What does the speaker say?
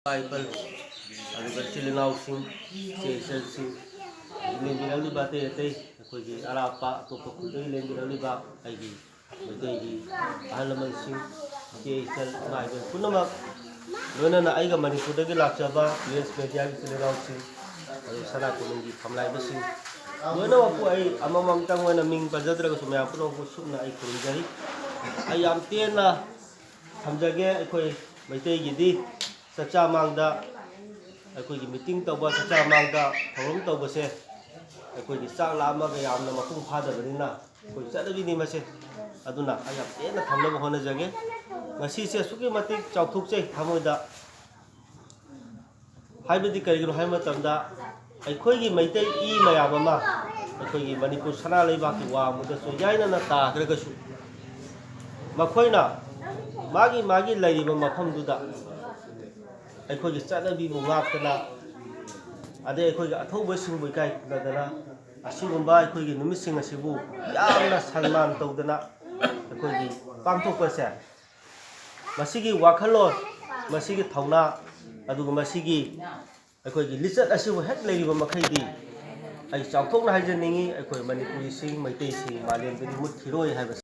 Bible aduga chilinausing cheselsing lembiraliba te akogi arapa topa kudai lembiraliba aigi medegi ahlamansing chesel Bible punamak loinana aiga manipurdagi lakchaba US media gi chilinausing adu sanakungi famlaibasing loina wapu ai amamamtang oina ming pajadraga sumya puno sumna ai kurunjari ai yam tena thamjage aikoi maitegi di Sacha mangda akogi meeting tawba sacha mangda thorom tawba se akogi chak lama ga yamna mapung phadabanina koi chadabini mase aduna ayam ena thamnaba hona jage ngasi se suki matik chauthuk chei thamoida haibadi karigro haima tamda aikogi maitai I mayam ama aikogi manipur sana leiba ki wa muda so yaina na ta gragasu makhoina magi lairiba mafam duda aikogi chanabi bu ngakna ade aikogi athauba singbu kai nadana asigumba aikogi numising asibu yamna sanman tawdana aikogi pangthokpa se masigi wakhalon masigi thauna aduga masigi aikogi lichat asibu hek leiriba makhaidi ai chauthokna haijaningi aikoi manipuri sing maitai sing malemdani muthiroi haiba